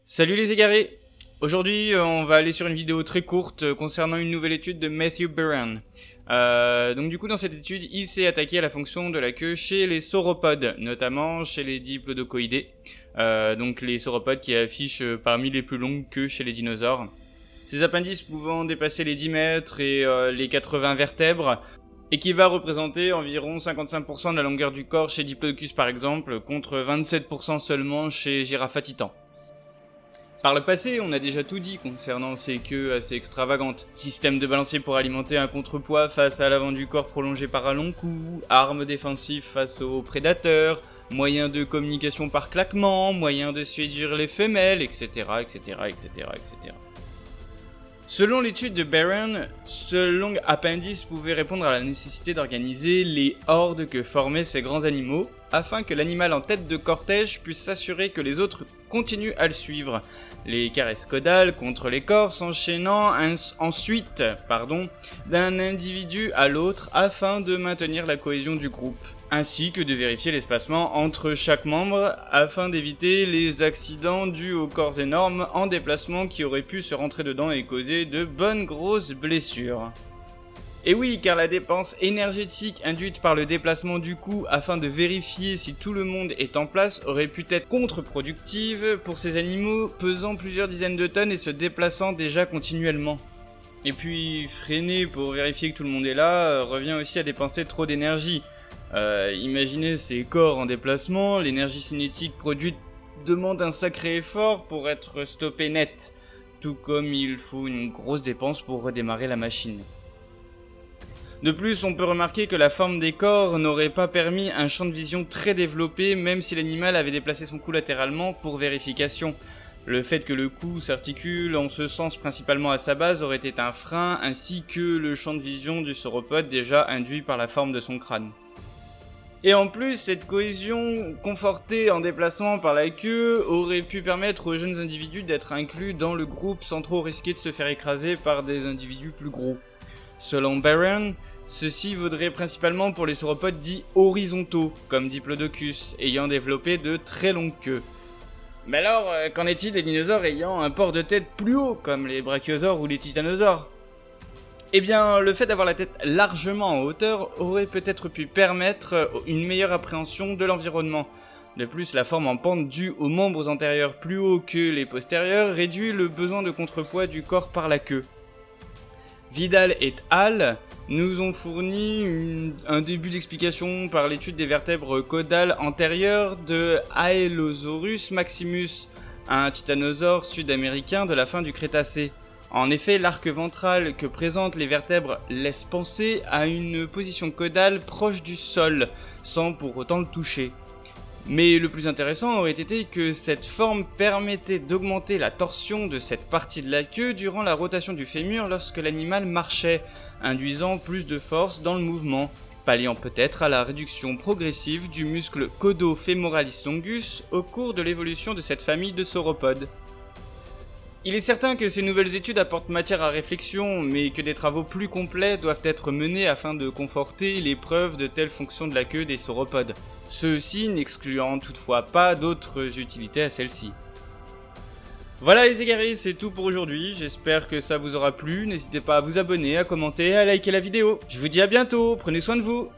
Salut les égarés! Aujourd'hui, on va aller sur une vidéo très courte concernant une nouvelle étude de Matthew Beran. Donc du coup, dans cette étude, il s'est attaqué à la fonction de la queue chez les sauropodes, notamment chez les diplodocoïdés, donc les sauropodes qui affichent parmi les plus longues queues chez les dinosaures. Ces appendices pouvant dépasser les 10 mètres et les 80 vertèbres, et qui va représenter environ 55% de la longueur du corps chez Diplodocus par exemple, contre 27% seulement chez Giraffa titan. Par le passé, on a déjà tout dit concernant ces queues assez extravagantes. Système de balancier pour alimenter un contrepoids face à l'avant du corps prolongé par un long cou, armes défensives face aux prédateurs, moyens de communication par claquement, moyens de séduire les femelles, etc. etc., etc., etc. Selon l'étude de Beran, ce long appendice pouvait répondre à la nécessité d'organiser les hordes que formaient ces grands animaux, afin que l'animal en tête de cortège puisse s'assurer que les autres continuent à le suivre. Les caresses caudales contre les corps s'enchaînant ensuite d'un individu à l'autre afin de maintenir la cohésion du groupe, ainsi que de vérifier l'espacement entre chaque membre afin d'éviter les accidents dus aux corps énormes en déplacement qui auraient pu se rentrer dedans et causer de bonnes grosses blessures. Et oui, car la dépense énergétique induite par le déplacement du cou afin de vérifier si tout le monde est en place aurait pu être contre-productive pour ces animaux pesant plusieurs dizaines de tonnes et se déplaçant déjà continuellement. Et puis freiner pour vérifier que tout le monde est là revient aussi à dépenser trop d'énergie. Imaginez ces corps en déplacement, l'énergie cinétique produite demande un sacré effort pour être stoppé net, tout comme il faut une grosse dépense pour redémarrer la machine. De plus, on peut remarquer que la forme des corps n'aurait pas permis un champ de vision très développé même si l'animal avait déplacé son cou latéralement pour vérification. Le fait que le cou s'articule en ce sens principalement à sa base aurait été un frein ainsi que le champ de vision du sauropode déjà induit par la forme de son crâne. Et en plus, cette cohésion confortée en déplacement par la queue aurait pu permettre aux jeunes individus d'être inclus dans le groupe sans trop risquer de se faire écraser par des individus plus gros. Selon Beran, ceci vaudrait principalement pour les sauropodes dits horizontaux, comme Diplodocus, ayant développé de très longues queues. Mais alors, qu'en est-il des dinosaures ayant un port de tête plus haut, comme les brachiosaures ou les titanosaures ? Eh bien, le fait d'avoir la tête largement en hauteur aurait peut-être pu permettre une meilleure appréhension de l'environnement. De plus, la forme en pente due aux membres antérieurs plus hauts que les postérieurs réduit le besoin de contrepoids du corps par la queue. Vidal et al. Nous ont fourni un début d'explication par l'étude des vertèbres caudales antérieures de Aelosaurus maximus, un titanosaure sud-américain de la fin du Crétacé. En effet, l'arc ventral que présentent les vertèbres laisse penser à une position caudale proche du sol, sans pour autant le toucher. Mais le plus intéressant aurait été que cette forme permettait d'augmenter la torsion de cette partie de la queue durant la rotation du fémur lorsque l'animal marchait, induisant plus de force dans le mouvement, palliant peut-être à la réduction progressive du muscle caudofémoralis longus au cours de l'évolution de cette famille de sauropodes. Il est certain que ces nouvelles études apportent matière à réflexion, mais que des travaux plus complets doivent être menés afin de conforter les preuves de telles fonctions de la queue des sauropodes, ceux-ci n'excluant toutefois pas d'autres utilités à celle-ci. Voilà les égarés, c'est tout pour aujourd'hui, j'espère que ça vous aura plu, n'hésitez pas à vous abonner, à commenter, à liker la vidéo. Je vous dis à bientôt, prenez soin de vous.